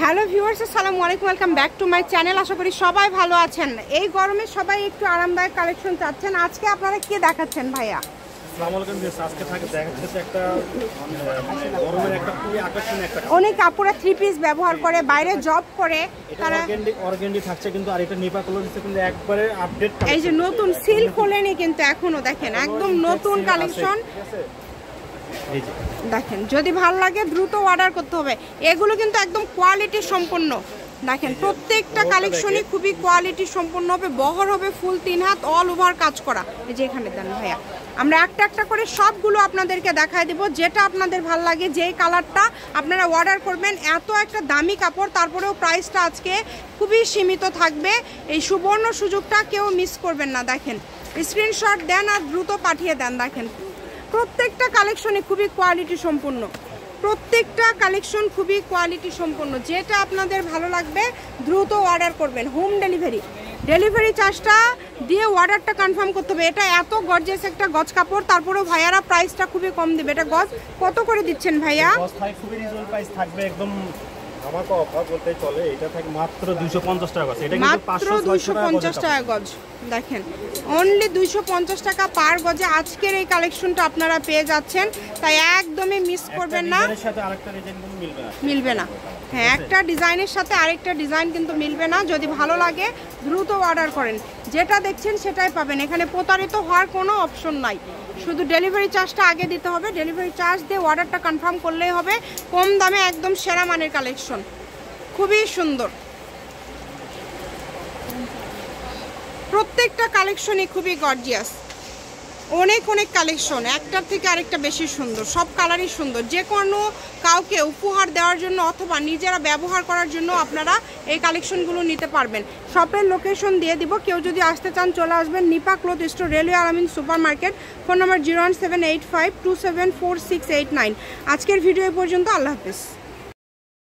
Hello viewers, আসসালামু আলাইকুম, welcome back to my channel. আশা করি সবাই ভালো আছেন। এই গরমে সবাই একটু আরামদায়ক কালেকশন চাচ্ছেন। আজকে আপনারা কি দেখাচ্ছেন ভাইয়া? অনেক আপুরা থ্রি পিস ব্যবহার করে, বাইরে জব করে, তারা অর্গানডি থাকছে কিন্তু আর এটা নিপা কালার দিচ্ছে কিন্তু একবারে আপডেট। এই যে নতুন সিল খোলেনি কিন্তু এখনো, দেখেন একদম নতুন কালেকশন। দেখেন যদি ভালো লাগে দ্রুত অর্ডার করতে হবে। এগুলো কিন্তু একদম কোয়ালিটি সম্পন্ন। দেখেন প্রত্যেকটা কালেকশনই খুবই কোয়ালিটি সম্পন্ন হবে, বহর হবে, ফুল 3 হাত অল ওভার কাজ করা। এই যে এখানে দেন ভাইয়া, আমরা একটা একটা করে সবগুলো আপনাদেরকে দেখায় দেব। যেটা আপনাদের ভালো লাগে, যেই কালারটা আপনারা অর্ডার করবেন। এত একটা দামি কাপড়, তারপরেও প্রাইসটা আজকে খুবই সীমিত থাকবে। এই সুবর্ণ সুযোগটা কেউ মিস করবেন না। দেখেন স্ক্রিনশট দেন আর দ্রুত পাঠিয়ে দেন। দেখেন প্রত্যেকটা কালেকশনই খুবই কোয়ালিটি সম্পন্ন, প্রত্যেকটা কালেকশন খুবই কোয়ালিটি সম্পন্ন। যেটা আপনাদের ভালো লাগবে দ্রুত অর্ডার করবেন। হোম ডেলিভারি চার্জটা দিয়ে অর্ডারটা কনফার্ম করতে হবে। এটা এত গর্জিয়াস একটা গজ কাপড়, তারপরেও ভাইয়ারা প্রাইসটা খুবই কম দেবে। এটা গজ কত করে দিচ্ছেন ভাইয়া? খুবই রিজনেবল প্রাইস থাকবে, একদম আমাকে অফার বলতে চলে। এটা থাকে মাত্র 250 টাকা গজ। এটা কিন্তু মাত্র 250 টাকা গজ। দেখেন অনলি 250 টাকা পার গজে আজকের এই কালেকশনটা আপনারা পেয়ে যাচ্ছেন। তাই একদমই মিস করবেন না। এর সাথে আরেকটা ডিজাইন কিন্তু মিলবে না। হ্যাঁ, একটা ডিজাইনের সাথে আরেকটা ডিজাইন কিন্তু মিলবে না। যদি ভালো লাগে দ্রুত অর্ডার করেন। যেটা দেখছেন সেটাই পাবেন। এখানে প্রতারিত হওয়ার কোনো অপশন নাই। শুধু ডেলিভারি চার্জটা আগে দিতে হবে। ডেলিভারি চার্জ দিয়ে অর্ডারটা কনফার্ম করলেই হবে। কম দামে একদম সেরা মানের কালেকশন, খুবই সুন্দর। প্রত্যেকটা কালেকশনই খুবই গর্জিয়াস। অনেক কালেকশন, একটার থেকে আরেকটা বেশি সুন্দর। সব কালারই সুন্দর। যে কোনো কাউকে উপহার দেওয়ার জন্য অথবা নিজেরা ব্যবহার করার জন্য আপনারা এই কালেকশনগুলো নিতে পারবেন। শপের লোকেশন দিয়ে দিব। কেউ যদি আসতে চান চলে আসবেন নিপা ক্লথ স্টোর, রেলওয়ে আলামিন সুপার মার্কেট। Phone number 01785274689। আজকের ভিডিও পর্যন্ত। আল্লাহ হাফেজ।